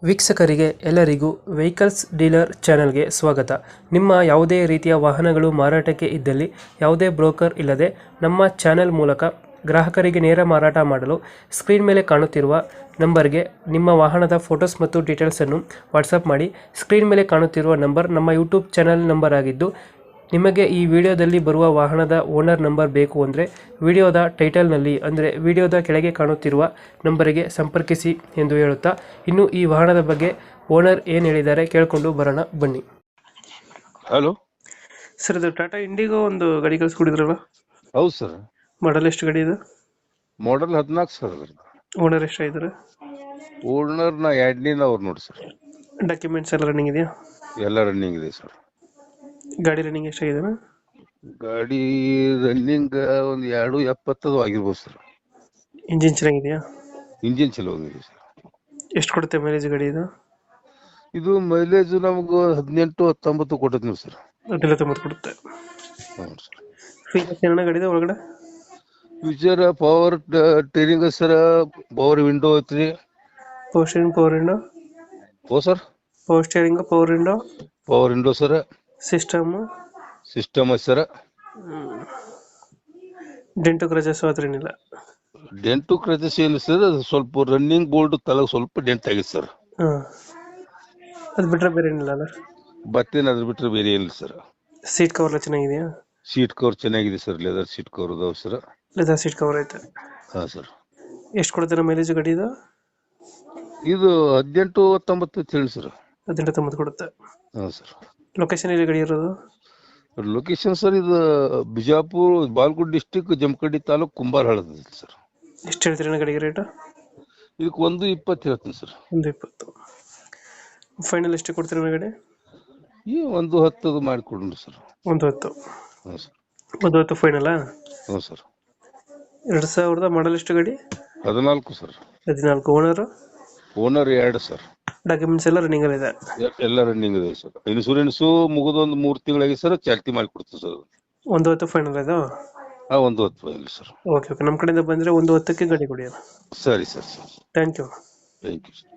ವೀಕ್ಷಕರಿಗೆ ಎಲ್ಲರಿಗೂ vehicles dealer ಚಾನೆಲ್ಗೆ ಸ್ವಾಗತ. ನಿಮ್ಮ ಯಾವುದೇ ರೀತಿಯ ವಾಹನಗಳು ಮಾರಾಟಕ್ಕೆ ಇದ್ದಲ್ಲಿ ಯಾವುದೇ ಬ್ರೋಕರ್ ಇಲ್ಲದೆ ನಮ್ಮ ಚಾನೆಲ್ ಮೂಲಕ ಗ್ರಾಹಕರಿಗೆ ನೇರ ಮಾರಾಟ ಮಾಡಲು ಸ್ಕ್ರೀನ್ ಮೇಲೆ ಕಾಣುತ್ತಿರುವ ನಂಬರ್ಗೆ ನಿಮ್ಮ ವಾಹನದ ಫೋಟೋಸ್ ಮತ್ತು ಡೀಟೇಲ್ಸನ್ನು ವಾಟ್ಸಪ್ ಮಾಡಿ. ಸ್ಕ್ರೀನ್ ಮೇಲೆ ಕಾಣುತ್ತಿರುವ ನಂಬರ್ ನಮ್ಮ ಯೂಟ್ಯೂಬ್ ಚಾನೆಲ್ ನಂಬರ್ ಆಗಿದ್ದು, ನಿಮಗೆ ಈ ವಿಡಿಯೋದಲ್ಲಿ ಬರುವ ವಾಹನದ ಓನರ್ ನಂಬರ್ ಬೇಕು ಅಂದರೆ ವಿಡಿಯೋದ ಟೈಟಲ್ನಲ್ಲಿ ಅಂದರೆ ವಿಡಿಯೋದ ಕೆಳಗೆ ಕಾಣುತ್ತಿರುವ ನಂಬರಿಗೆ ಸಂಪರ್ಕಿಸಿ ಎಂದು ಹೇಳುತ್ತಾ, ಇನ್ನು ಈ ವಾಹನದ ಬಗ್ಗೆ ಓನರ್ ಏನು ಹೇಳಿದ್ದಾರೆ ಕೇಳಿಕೊಂಡು ಬರೋಣ ಬನ್ನಿ. ಹಲೋ ಸರ್, ಇದು ಟಾಟಾ ಇಂಡಿಗೋ ಒಂದು ಗಾಡಿ ಕಳಿಸ್ಕೊಡಿದ್ರಲ್ಲ, ಹೌದು ಸರ್. ಮಾಡಲ್ ಎಷ್ಟು ಗಾಡಿ ಇದು? Model 14 sir. ಅದ್ರದ್ದು ಓನರ್ ಎಷ್ಟಾಗಿದ್ದಾರೆ? ಓನರ್ ನಾ ಎರಡನೇನ ಅವ್ರು ನೋಡಿ ಸರ್. ಡಾಕ್ಯುಮೆಂಟ್ಸ್ ಎಲ್ಲ ರನ್ನಿಂಗ್ ಇದೆಯಾ? ಎಲ್ಲ ರನ್ನಿಂಗ್ ಇದೆ ಸರ್. ಗಾಡಿ ರನ್ನಿಂಗ್ ಎಷ್ಟಾಗಿದೆ? ಗಾಡಿ ರನ್ನಿಂಗ್ ಒಂದು 270 ಆಗಿರ್ಬೋದು ಸರ್. ಇಂಜಿನ್ ಚೆನ್ನಾಗಿದೆಯಾ? ಇಂಜಿನ್ ಚಲೋ ಹೋಗಿದೆ ಸರ್. ಎಷ್ಟು ಕೊಡುತ್ತೆ ಮೈಲೇಜ್ ಗಾಡಿ ಇದು? ಇದು ಮೈಲೇಜ್ ನಮಗೂ 18-19 ಕೊಟ್ಟದ್ ನೀವು ಸರ್. 19 ಕೊಡುತ್ತೆ. ಹ್ಞೂ ಸರ್. ಫೀಚರ್ಸ್ ಏನಣ್ಣ ಗಾಡಿದು ಒಳಗಡೆ? Features power steering sir, power window ಐತ್ರಿ. Power steering, power window? Oh sir, power steering, power window, power window sir. System sir. Dent scratches ಹತ್ರ ಏನಿಲ್ಲ? ಡೆಂಟು ಕ್ರಚಸ್ ಏನು ಸರ್, ಅದು ಸ್ವಲ್ಪ ರನ್ನಿಂಗ್ ಬೋರ್ಡ್ ತಳಗ ಸ್ವಲ್ಪ ಡೆಂಟ್ ಆಗಿದೆ ಸರ್. ಹಾಂ, ಅದು ಬಿಟ್ರೆ ಬೇರೆ ಏನಿಲ್ಲ ಅಲ್ಲ? ಬತ್ತೇನು ಅದ್ರ ಬಿಟ್ರೆ ಬೇರೆ ಇಲ್ಲ ಸರ್. ಸೀಟ್ ಕವರ್ ಎಲ್ಲ ಚೆನ್ನಾಗಿದೆಯಾ? ಸೀಟ್ ಕವರ್ ಚೆನ್ನಾಗಿದೆ ಸರ್. ಲೆದರ್ ಸೀಟ್ ಕವರ್ ಅದಾವ ಸರ್. ಲೆದರ್ ಸೀಟ್ ಕವರ್ ಐತೆ. ಹಾ ಸರ್. ಎಷ್ಟು ಕೊಡುತ್ತೆ ಮೈಲೇಜ್ ಗಾಡಿ ಇದು? ಇದು 18-19 ಹೇಳಿ ಸರ್. 18-19 ಕೊಡುತ್ತೆ. ಹಾ ಸರ್. ಲೊಕೇಶನ್ ಎಲ್ಲಿ ಗಾಡಿ ಇರೋದು? ಲೊಕೇಶನ್ ಸರ್, ಇದು ಬಿಜಾಪುರ, ಬಾಲ್ಕೋಟ್ ಡಿಸ್ಟಿಕ್, ಜಮಖಂಡಿ ತಾಲೂಕ್, ಕುಂಬಾರಹಳ್ಳಿ ಸರ್. ಎಷ್ಟು ಹೇಳ್ತೀರಿ ಗಾಡಿಗೆ ರೇಟ್? ಇದಕ್ಕೆ 120 ಹೇಳ್ತೀನಿ ಸರ್. 120. ಫೈನಲ್ ಎಷ್ಟು ಕೊಡ್ತೀರಿ ಗಾಡಿ? ಈ 110 ಮಾಡಿಕೊಡ್ರಿ ಸರ್. 110. ಹ್ಞೂ ಸರ್. 110 ಫೈನಲ್ಲಾ? ಹ್ಞೂ ಸರ್. 2000 ಮಾಡಲ್ ಎಷ್ಟು ಗಾಡಿ? 14 sir. 14. Owner? Owner 2 sir. Documents ಎಲ್ಲ ರನ್ನಿಂಗ್ ಇದೆ? ಎಲ್ಲ ರನ್ನಿಂಗ್ ಇದೆ ಸರ್. ಇನ್ಸೂರೆನ್ಸು ಮುಗಿದೊಂದು 3 ತಿಂಗಳಾಗಿ ಸರ್. ಚಾಲ್ತಿ ಮಾಡಿಕೊಡ್ತೀವಿ ಸರ್. 110 ಫೈನಲ್ ಇದು? ಹಾ, 110 ಸರ್. ಓಕೆ ಓಕೆ, ನಮ್ಮ ಕಡೆಯಿಂದ ಬಂದರೆ 110ಕ್ಕೆ ಗಾಡಿ ಕೊಡಿ. ಸರಿ sir. Thank you. Thank you sir.